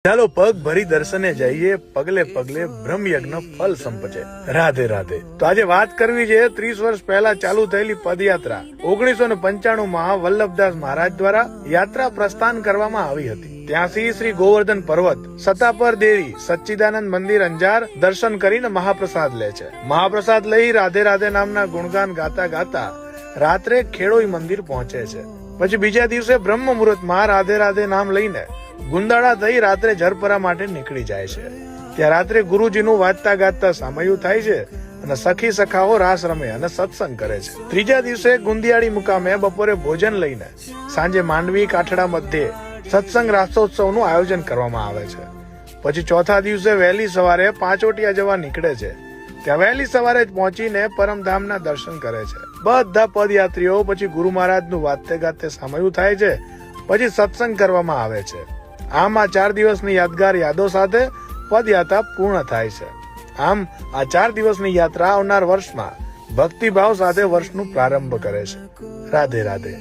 ચાલો પગ ભરી દર્શને જઈએ, પગલે પગલે બ્રહ્મ યજ્ઞ ફલ સંપજે। રાધે રાધે। તો આજે વાત કરવી છે 30 વર્ષ પહેલા ચાલુ થયેલી પદયાત્રા। 1995 માં વલ્લભદાસ મહારાજ દ્વારા યાત્રા પ્રસ્થાન કરવામાં આવી હતી। ત્યાંથી શ્રી ગોવર્ધન પર્વત, સતાપર દેરી, સચ્ચિદાનંદ મંદિર અંજાર દર્શન કરીને મહાપ્રસાદ લે છે। મહાપ્રસાદ લઈ રાધે રાધે નામના ગુણગાન ગાતા ગાતા રાત્રે ખેડોઈ મંદિર પહોંચે છે। પછી બીજા દિવસે બ્રહ્મ મુહૂર્તમાં રાધે રાધે નામ લઈને ગુંદાળા થઈ રાત્રે ઝરપરા માટે નીકળી જાય છે। ત્યાં રાત્રે ગુરુજીનું વાંચતા ગાતા સામયું થાય છે અને સખી સખાઓ રાસ રમે અને સત્સંગ કરે છે। ત્રીજા દિવસે ગુંદિયાળી મુકામે બપોરે ભોજન લઈને સાંજે માંડવી કાઠડા મધ્યે સત્સંગ રાસોત્સવનું આયોજન કરવામાં આવે છે। પછી ચોથા દિવસે વહેલી સવારે પાંચોટિયા જવા નીકળે છે। ત્યાં વહેલી સવારે જ પહોંચીને પરમધામના દર્શન કરે છે। બધા પદયાત્રીઓ પછી ગુરુ મહારાજનું વાતે ગાતે સામયું થાય છે। પછી સત્સંગ કરવામાં આવે છે। આમ આ 4 દિવસની યાદગાર યાદો સાથે પદયાત્રા પૂર્ણ થાય છે। આમ આ 4 દિવસની યાત્રા આવનાર વર્ષમાં ભક્તિભાવ સાથે વર્ષનું પ્રારંભ કરે છે। રાધે રાધે।